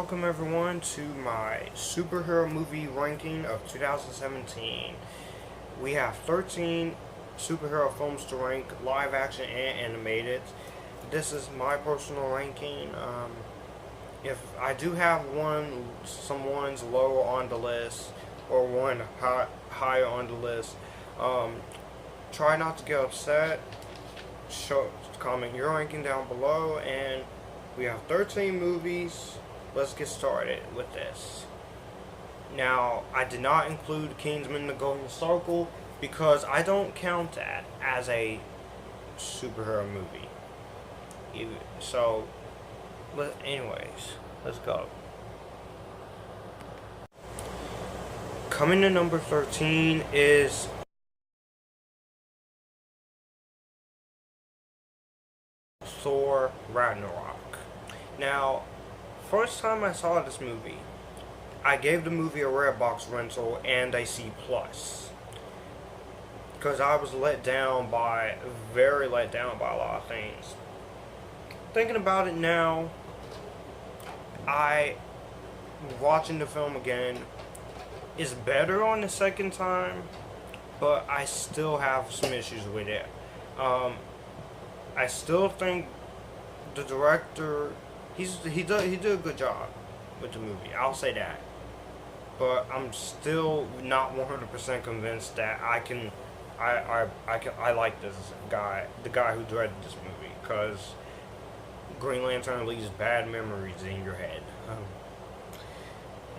Welcome everyone to my superhero movie ranking of 2017. We have 13 superhero films to rank, live action and animated. This is my personal ranking. If I do have some ones lower on the list or one higher on the list, try not to get upset. Comment your ranking down below, and we have 13 movies. Let's get started with this. Now, I did not include Kingsman: The Golden Circle because I don't count that as a superhero movie. So, anyways, let's go. Coming to number 13 is Thor Ragnarok. Now, first time I saw this movie, I gave the movie a Redbox Rental and a C+. Because I was very let down by a lot of things. Thinking about it now, watching the film again is better on the second time, but I still have some issues with it. I still think the director, he did a good job with the movie. I'll say that. But I'm still not 100% convinced that I like this guy, the guy who directed this movie, because Green Lantern leaves bad memories in your head.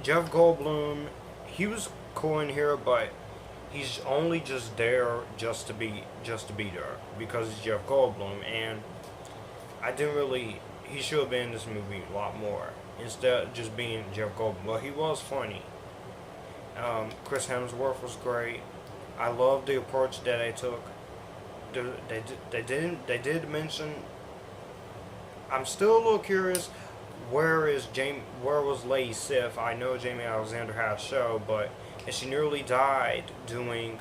Jeff Goldblum, he was cool in here, but he's only just there just to be there because he's Jeff Goldblum, and he should have been in this movie a lot more instead of just being Jeff Goldblum. But he was funny. Chris Hemsworth was great. I love the approach that they took. They did mention. I'm still a little curious. Where was Lady Sif? I know Jamie Alexander had a show, but she nearly died doing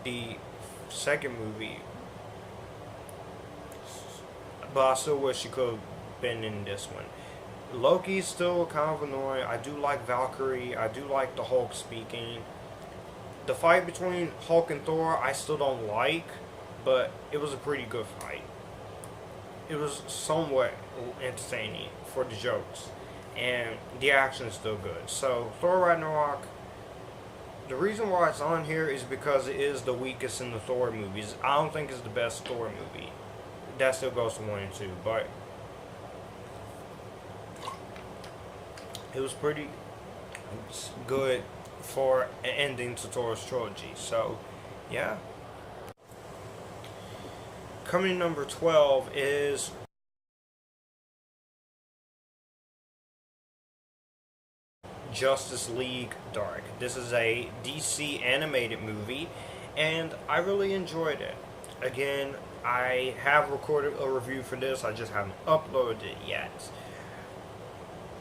the second movie. But I still wish she could have been in this one. Loki's still kind of annoying. I do like Valkyrie. I do like the Hulk speaking. The fight between Hulk and Thor, I still don't like, but it was a pretty good fight. It was somewhat entertaining for the jokes, and the action is still good. So, Thor Ragnarok, the reason why it's on here is because it is the weakest in the Thor movies. I don't think it's the best Thor movie. That still goes to 1 and 2, but it was pretty good for an ending to Thor's trilogy. So, yeah. Coming in number 12 is Justice League Dark. This is a DC animated movie, and I really enjoyed it. Again, I have recorded a review for this, I just haven't uploaded it yet.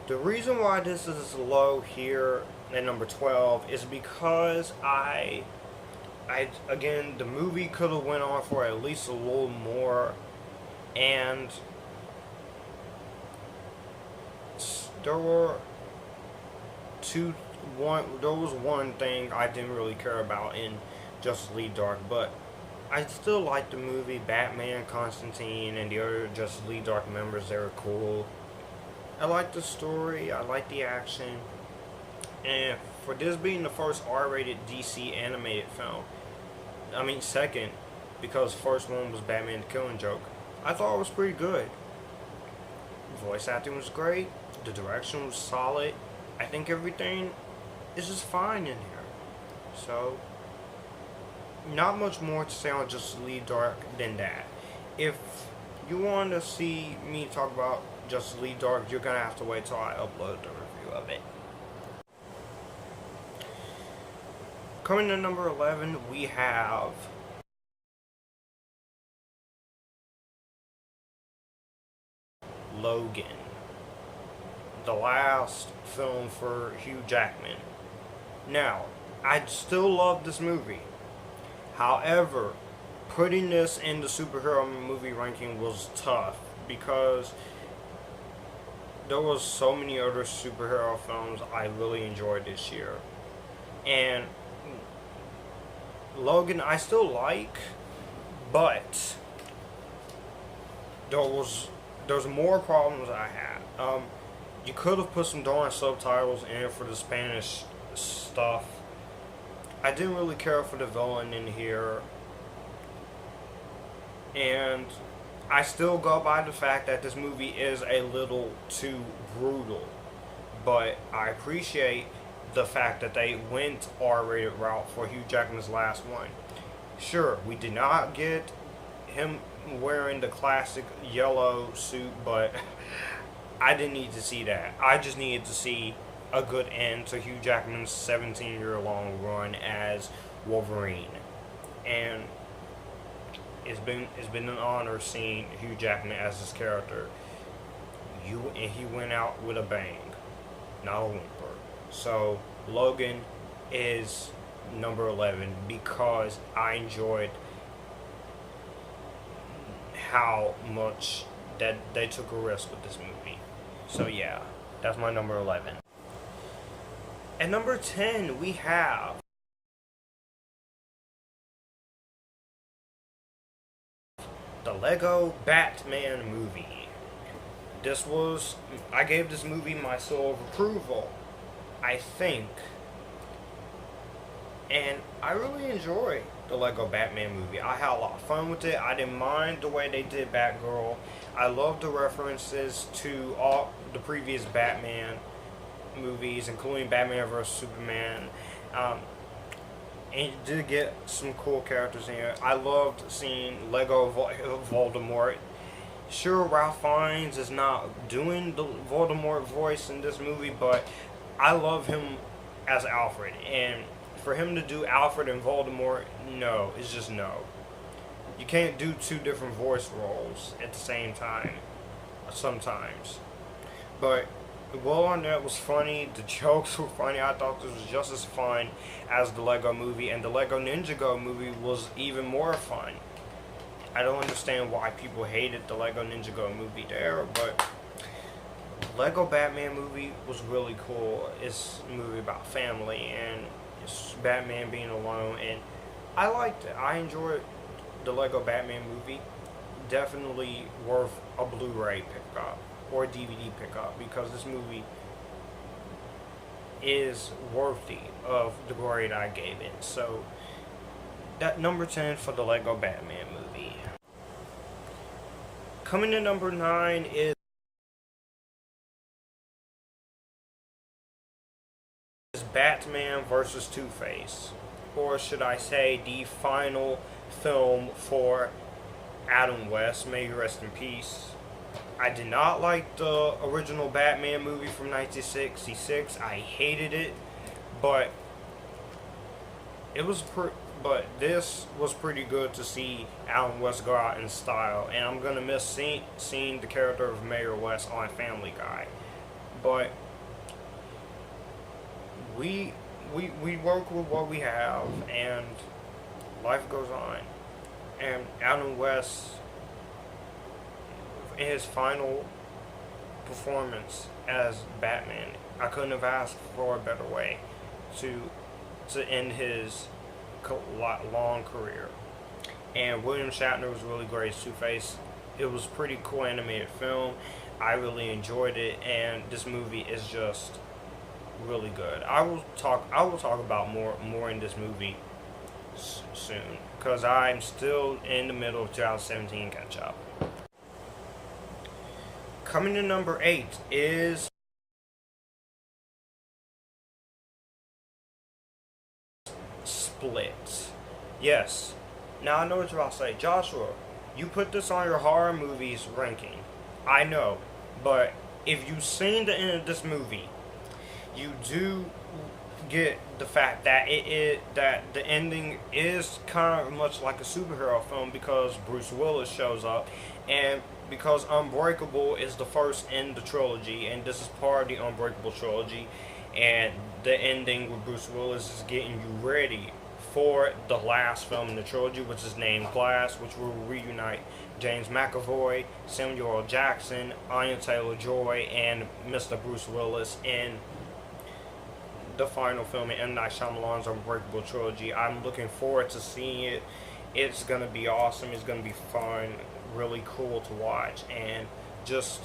The reason why this is low here at number 12 is because again, the movie could have went on for at least a little more, and there was one thing I didn't really care about in Justice League Dark, but I still like the movie. Batman, Constantine, and the other Justice League Dark members, they were cool. I like the story, I like the action, and for this being the first R-rated DC animated film, I mean second, because the first one was Batman the Killing Joke, I thought it was pretty good. Voice acting was great, the direction was solid, I think everything is just fine in here. So, not much more to say on Justice League Dark than that. If you want to see me talk about Justice League Dark, you're gonna have to wait till I upload the review of it. Coming to number 11, we have Logan, the last film for Hugh Jackman. Now, I still love this movie. However, putting this in the superhero movie ranking was tough because there was so many other superhero films I really enjoyed this year, and Logan I still like, but there's more problems I had. You could have put some darn subtitles in for the Spanish stuff. I didn't really care for the villain in here, and I still go by the fact that this movie is a little too brutal, but I appreciate the fact that they went R-rated route for Hugh Jackman's last one. Sure, we did not get him wearing the classic yellow suit, but I didn't need to see that. I just needed to see a good end to Hugh Jackman's 17-year-long run as Wolverine, and it's been an honor seeing Hugh Jackman as his character. And he went out with a bang, not a whimper. So Logan is number 11 because I enjoyed how much that they took a risk with this movie. So yeah, that's my number 11. At number 10 we have the Lego Batman movie. I gave this movie my seal of approval, I think. And I really enjoyed the Lego Batman movie. I had a lot of fun with it. I didn't mind the way they did Batgirl. I loved the references to all the previous Batman movies, including Batman vs. Superman. And you did get some cool characters in here. I loved seeing Lego Voldemort. Sure, Ralph Fiennes is not doing the Voldemort voice in this movie, but I love him as Alfred. And for him to do Alfred and Voldemort, no, it's just no. You can't do two different voice roles at the same time, sometimes. But Will Arnett was funny, the jokes were funny. I thought this was just as fun as the Lego movie, and the Lego Ninjago movie was even more fun. I don't understand why people hated the Lego Ninjago movie there, but Lego Batman movie was really cool. It's a movie about family, and it's Batman being alone, and I liked it. I enjoyed the Lego Batman movie. Definitely worth a Blu-ray pickup or DVD pickup, because this movie is worthy of the grade I gave it. So that number 10 for the Lego Batman movie. Coming to number 9 is Batman vs. Two-Face, or should I say the final film for Adam West. May he rest in peace. I did not like the original Batman movie from 1966. I hated it, but this was pretty good to see Adam West go out in style, and I'm gonna miss seeing the character of Mayor West on Family Guy. But we work with what we have, and life goes on. And Adam West, in his final performance as Batman, I couldn't have asked for a better way to end his long career. And William Shatner was really great as Two-Face. It was a pretty cool animated film. I really enjoyed it, and this movie is just really good. I will talk about more in this movie soon, because I'm still in the middle of 2017 catch up. Coming to number 8 is Split. Yes. Now I know what you're about to say. Joshua, you put this on your horror movies ranking. I know. But if you've seen the end of this movie, you do get the fact that that the ending is kind of much like a superhero film, because Bruce Willis shows up, and because Unbreakable is the first in the trilogy, and this is part of the Unbreakable trilogy, and the ending with Bruce Willis is getting you ready for the last film in the trilogy, which is named Glass, which will reunite James McAvoy, Samuel L. Jackson, Anya Taylor-Joy, and Mr. Bruce Willis in the final film in M. Night Shyamalan's Unbreakable trilogy. I'm looking forward to seeing it. It's going to be awesome. It's going to be fun, really cool to watch, and just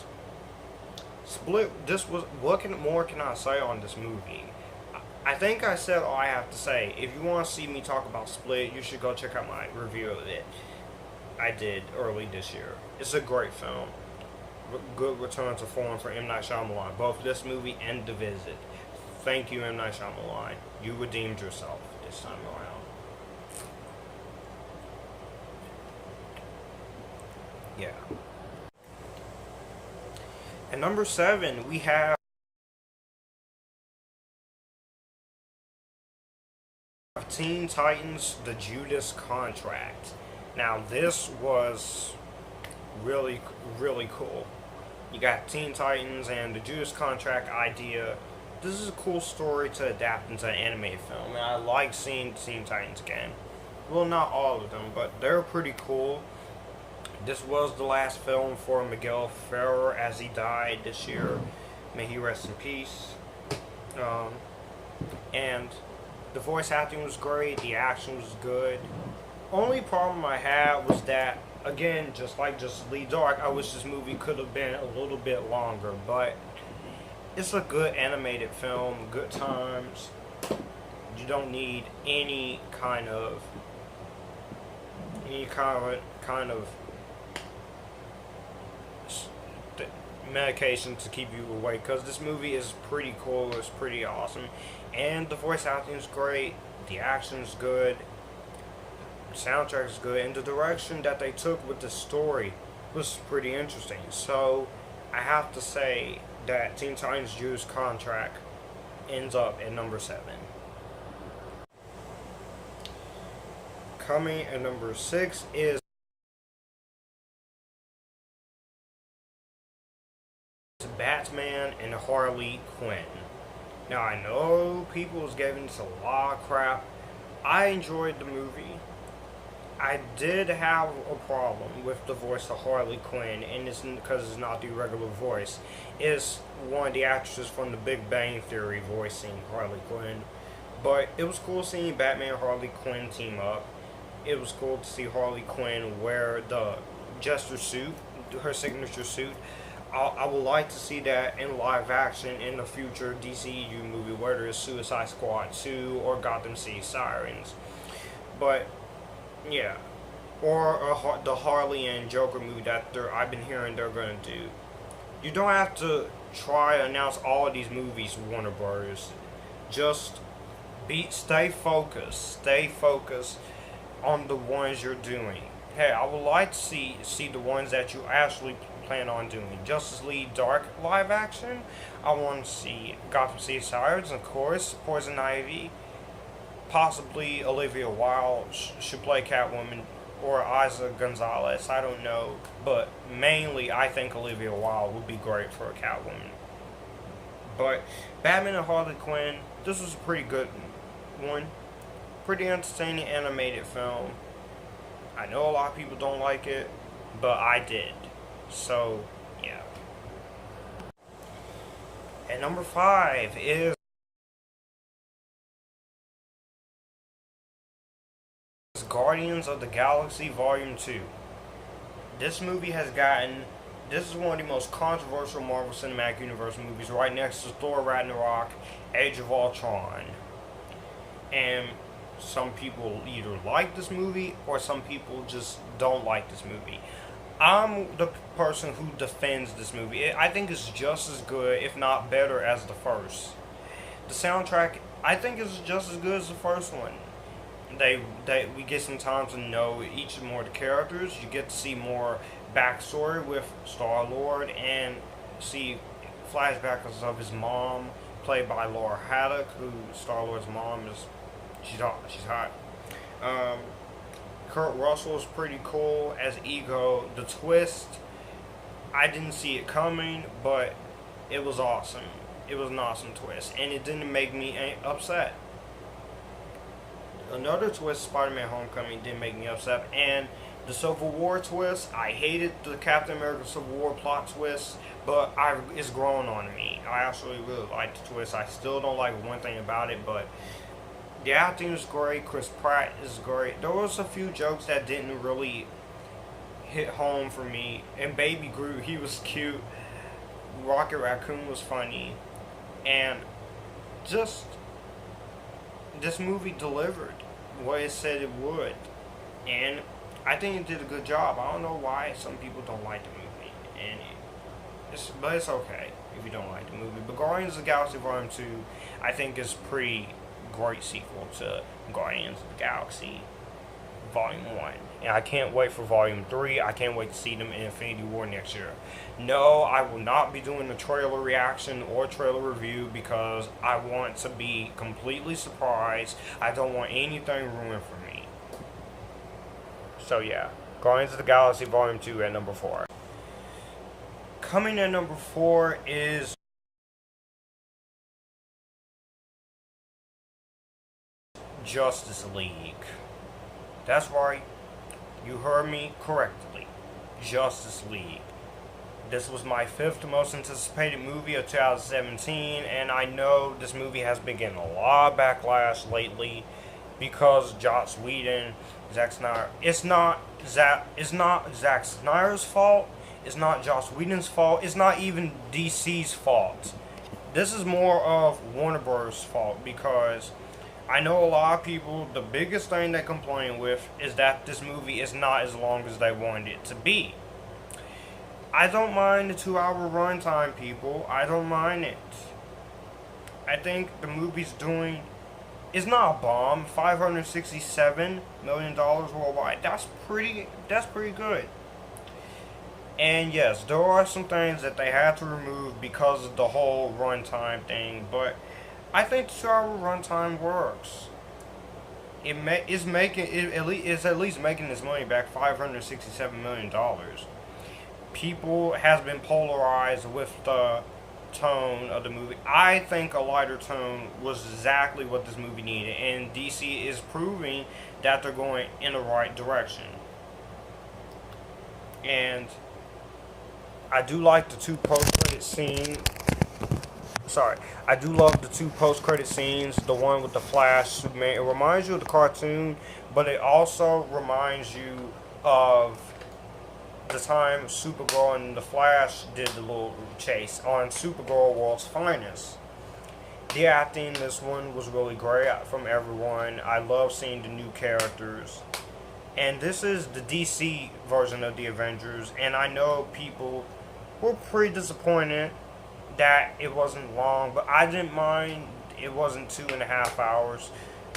Split. This was, what more can I say on this movie? I think I said all I have to say. If you want to see me talk about Split, you should go check out my review of it. I did early this year. It's a great film. Good return to form for M. Night Shyamalan. Both this movie and The Visit. Thank you, M. Night Shyamalan. You redeemed yourself this time around. Yeah. At number 7, we have Teen Titans, The Judas Contract. Now, this was really, really cool. You got Teen Titans and The Judas Contract idea. This is a cool story to adapt into an animated film, and I like seeing Teen Titans again. Well, not all of them, but they're pretty cool. This was the last film for Miguel Ferrer as he died this year. May he rest in peace. And the voice acting was great, the action was good. Only problem I had was that, again, just like Justice League Dark, I wish this movie could have been a little bit longer, but it's a good animated film, good times. You don't need any kind of medication to keep you awake, because this movie is pretty cool, it's pretty awesome, and the voice acting is great, the action is good, the soundtrack is good, and the direction that they took with the story was pretty interesting. So I have to say that Teen Titans Judas Contract ends up at number 7. Coming at number 6 is Batman and Harley Quinn. Now, I know people was giving this a lot of crap. I enjoyed the movie. I did have a problem with the voice of Harley Quinn, and it's because it's not the regular voice. It's one of the actresses from The Big Bang Theory voicing Harley Quinn. But it was cool seeing Batman and Harley Quinn team up. It was cool to see Harley Quinn wear the Jester suit, her signature suit. I would like to see that in live action in the future DCU movie, whether it's Suicide Squad 2 or Gotham City Sirens. But yeah, or the Harley and Joker movie that I've been hearing they're gonna do. You don't have to try to announce all of these movies, Warner Bros. Just stay focused on the ones you're doing. Hey, I would like to see the ones that you actually plan on doing. Justice League Dark live action. I want to see Gotham City Sirens, of course, Poison Ivy. Possibly Olivia Wilde should play Catwoman, or Isa Gonzalez. I don't know, but mainly I think Olivia Wilde would be great for a Catwoman. But Batman and Harley Quinn, this was a pretty good one. Pretty entertaining animated film. I know a lot of people don't like it, but I did. So, yeah. At number 5 is Guardians of the Galaxy Volume 2. This movie has gotten... This is one of the most controversial Marvel Cinematic Universe movies, right next to Thor Ragnarok, Age of Ultron. And some people either like this movie, or some people just don't like this movie. I'm the person who defends this movie. I think it's just as good, if not better, as the first. The soundtrack, I think, is just as good as the first one. We get some time to know each more of the characters. You get to see more backstory with Star-Lord, and see flashbacks of his mom, played by Laura Haddock, who Star-Lord's mom is. She's hot. Kurt Russell is pretty cool as Ego. The twist, I didn't see it coming, but it was awesome. It was an awesome twist, and it didn't make me upset. another twist, Spider-Man Homecoming, didn't make me upset. And the Civil War twist, I hated the Captain America Civil War plot twist, but it's grown on me. I actually really like the twist. I still don't like one thing about it, but the acting is great. Chris Pratt is great. There was a few jokes that didn't really hit home for me. And Baby Groot, he was cute. Rocket Raccoon was funny. And just, this movie delivered what it said it would. And I think it did a good job. I don't know why some people don't like the movie. But it's okay if you don't like the movie. But Guardians of the Galaxy Volume 2, I think is pretty great sequel to Guardians of the Galaxy Volume 1. And I can't wait for Volume 3. I can't wait to see them in Infinity War next year. No, I will not be doing a trailer reaction or trailer review because I want to be completely surprised. I don't want anything ruined for me. So yeah, Guardians of the Galaxy Volume 2 at number 4. Coming at number 4 is Justice League. That's right, you heard me correctly. Justice League. This was my 5th most anticipated movie of 2017, and I know this movie has been getting a lot of backlash lately because Joss Whedon, Zack Snyder. It's not Zack Snyder's fault. It's not Joss Whedon's fault. It's not even DC's fault. This is more of Warner Bros. Fault because I know a lot of people, the biggest thing they complain with is that this movie is not as long as they wanted it to be. I don't mind the 2-hour runtime, people. I don't mind it. I think the movie's doing... It's not a bomb. $567 million worldwide. That's pretty good. And yes, there are some things that they had to remove because of the whole runtime thing, but I think the 2-hour runtime works. It's at least making its money back. $567 million. People has been polarized with the tone of the movie. I think a lighter tone was exactly what this movie needed, and DC is proving that they're going in the right direction. And I do like the 2 post-credit scenes. I do love the 2 post-credit scenes. The one with the Flash, Superman. It reminds you of the cartoon, but it also reminds you of the time Supergirl and the Flash did the little chase on Supergirl World's Finest. The acting in this one was really great from everyone. I love seeing the new characters. And this is the DC version of the Avengers, and I know people were pretty disappointed that it wasn't long, but I didn't mind. It wasn't 2.5 hours.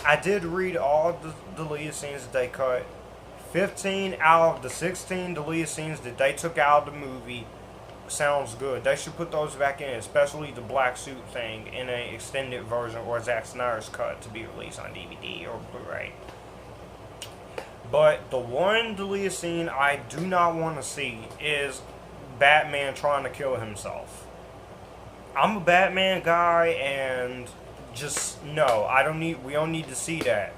I did read all the deleted scenes that they cut. 15 out of the 16 deleted scenes that they took out of the movie sounds good. They should put those back in, especially the black suit thing in an extended version or Zack Snyder's cut to be released on DVD or Blu-ray. But the one deleted scene I do not want to see is Batman trying to kill himself. I'm a Batman guy, and just no, we don't need to see that.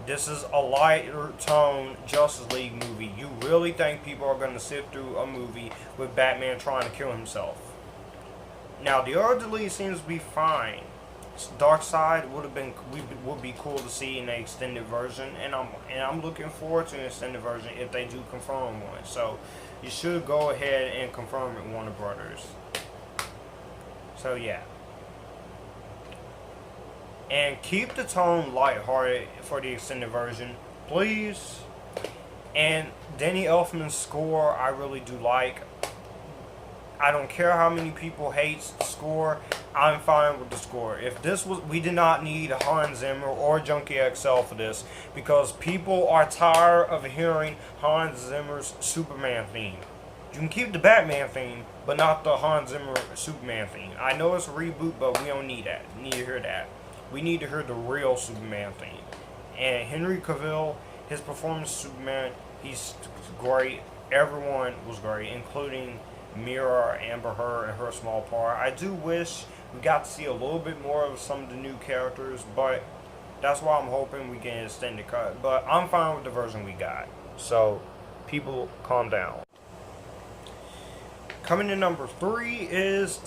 This is a lighter tone Justice League movie. You really think people are going to sit through a movie with Batman trying to kill himself? Now, the other deleted scenes would be fine. Darkseid would be cool to see in the extended version, and I'm looking forward to an extended version if they do confirm one. So you should go ahead and confirm it, Warner Brothers. So yeah. And keep the tone lighthearted for the extended version, please. And Danny Elfman's score, I really do like. I don't care how many people hate the score. I'm fine with the score. If this was, we did not need Hans Zimmer or Junkie XL for this, because people are tired of hearing Hans Zimmer's Superman theme. You can keep the Batman theme, but not the Hans Zimmer Superman theme. I know it's a reboot, but we don't need that. We need to hear that. We need to hear the real Superman theme. And Henry Cavill, his performance as Superman, he's great. Everyone was great, including Mira, Amber Heard, and her small part. I do wish we got to see a little bit more of some of the new characters, but That's why I'm hoping we get an extended cut. But I'm fine with the version we got. So, people, calm down. Coming in number 3 is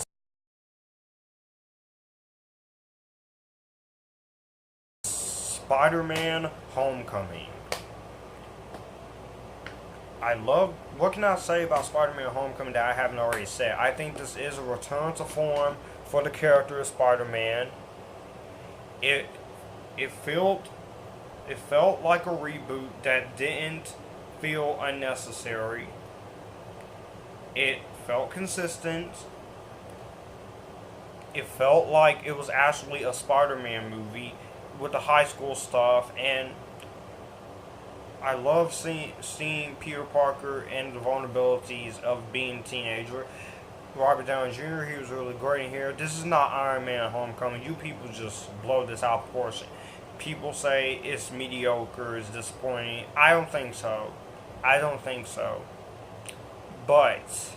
SpiderMan Homecoming. I love, what can I say about Spider-Man Homecoming that I haven't already said? I think this is a return to form for the character of Spider-Man. It felt like a reboot that didn't feel unnecessary. It felt consistent. It felt like it was actually a Spider-Man movie with the high school stuff, and I love seeing Peter Parker and the vulnerabilities of being a teenager. Robert Downey Jr., he was really great in here. This is not Iron Man Homecoming. You people just blow this out of proportion. People say it's mediocre, it's disappointing. I don't think so. But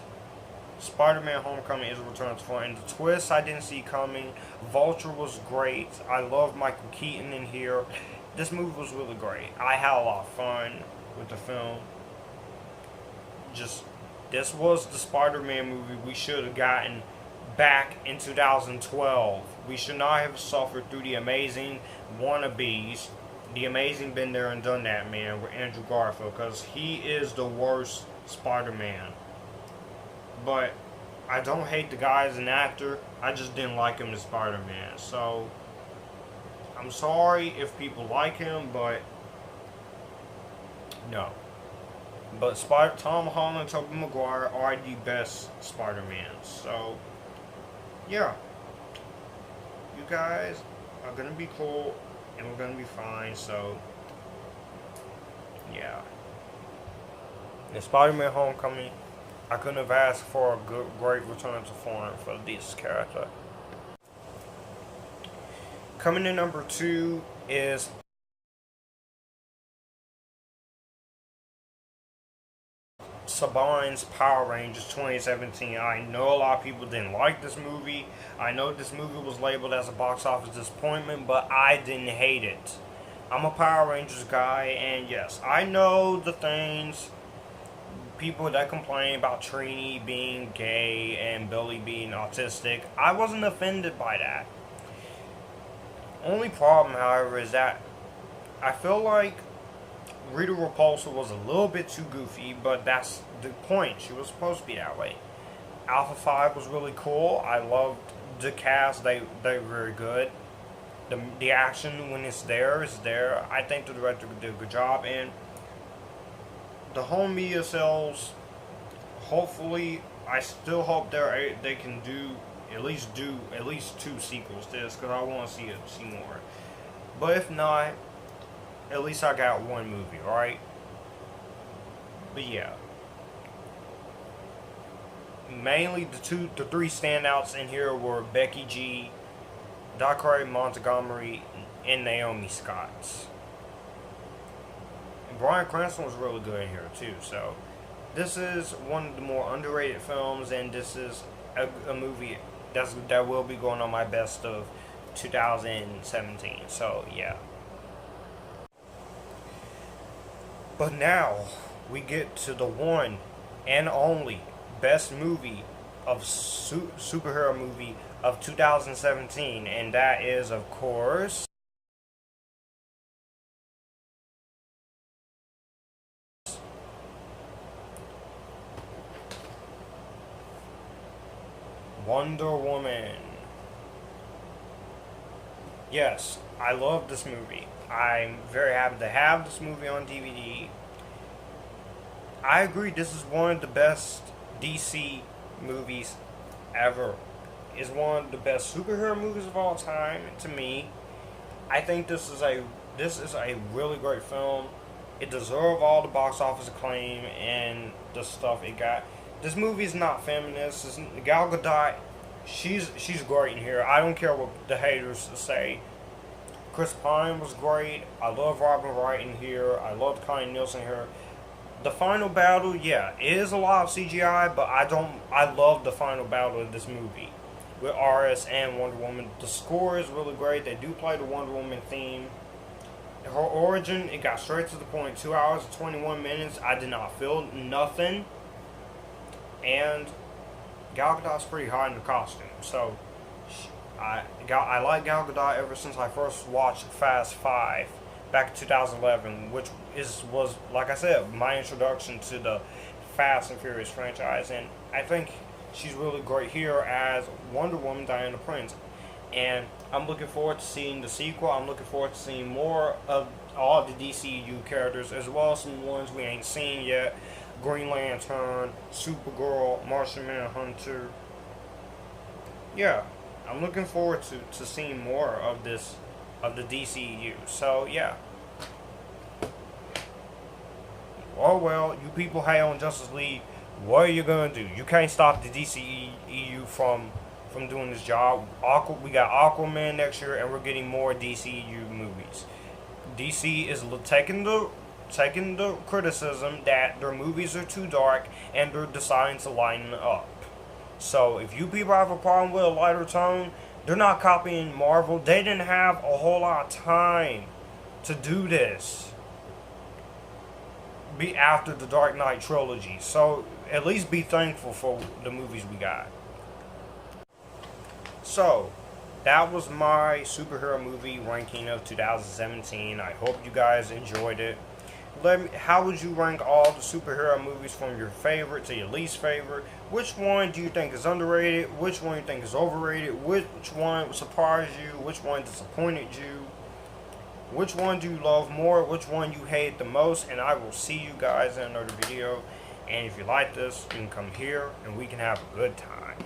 Spider-Man Homecoming is a return to form. And the twist I didn't see coming. Vulture was great. I love Michael Keaton in here. This movie was really great. I had a lot of fun with the film. This was the Spider-Man movie we should have gotten back in 2012. We should not have suffered through the Amazing wannabes. The Amazing been there and done that, man, with Andrew Garfield, because he is the worst Spider-Man. But I don't hate the guy as an actor. I just didn't like him as Spider-Man. So I'm sorry if people like him, but no. But Tom Holland and Tobey Maguire are the best Spider-Mans. So, yeah. You guys are going to be cool, and we're going to be fine. So, yeah. In Spider-Man Homecoming, I couldn't have asked for a great return to form for this character. Coming in number 2 is Saban's Power Rangers 2017. I know a lot of people didn't like this movie. I know this movie was labeled as a box office disappointment, but I didn't hate it. I'm a Power Rangers guy, and yes, I know the things, people that complain about Trini being gay and Billy being autistic. I wasn't offended by that. Only problem, however, is that I feel like Rita Repulsa was a little bit too goofy, but that's the point. She was supposed to be that way. Alpha 5 was really cool. I loved the cast. They were very good. The action, when it's there, is there. I think the director did a good job. And the home media sales, hopefully, I still hope they can do at least 2 sequels to this, because I want to see more. But if not, at least I got one movie, alright? But yeah. Mainly the 3 standouts in here were Becky G, Dakari Montgomery, and Naomi Scott. And Bryan Cranston was really good in here too, so this is one of the more underrated films, and this is a movie that will be going on my best of 2017, so yeah. But now, we get to the one and only best movie of superhero movie of 2017, and that is, of course, Wonder Woman. Yes, I love this movie. I'm very happy to have this movie on DVD. I agree, this is one of the best DC movies ever. It's one of the best superhero movies of all time to me. I think this is a really great film. It deserved all the box office acclaim and the stuff it got. This movie is not feminist. Gal Gadot, she's great in here. I don't care what the haters say. Chris Pine was great. I love Robin Wright in here. I love Connie Nielsen here. The final battle, yeah, it is a lot of CGI, but I love the final battle of this movie with RS and Wonder Woman. The score is really great. They do play the Wonder Woman theme her origin, it got straight to the point. 2 hours and 21 minutes. I did not feel nothing. And Gal Gadot's pretty hot in the costume. So I like Gal Gadot ever since I first watched Fast 5 back in 2011, which was, like I said, my introduction to the Fast and Furious franchise. And I think she's really great here as Wonder Woman Diana Prince. And I'm looking forward to seeing the sequel. I'm looking forward to seeing more of all the DCU characters, as well as some ones we ain't seen yet. Green Lantern, Supergirl, Martian Manhunter. Yeah, I'm looking forward to seeing more of this, of the DCU. So, yeah. Oh well, you people hate on Justice League. What are you gonna do? You can't stop the DCEU from doing this job. We got Aquaman next year, and we're getting more DCU movies. DC is taking the criticism that their movies are too dark, and they're deciding to lighten up. So if you people have a problem with a lighter tone, they're not copying Marvel. They didn't have a whole lot of time to do this. Be after the Dark Knight trilogy. So at least be thankful for the movies we got. So that was my superhero movie ranking of 2017. I hope you guys enjoyed it. How would you rank all the superhero movies from your favorite to your least favorite? Which one do you think is underrated? Which one do you think is overrated? Which one surprised you? Which one disappointed you? Which one do you love more? Which one you hate the most? And I will see you guys in another video. And if you like this, you can come here and we can have a good time.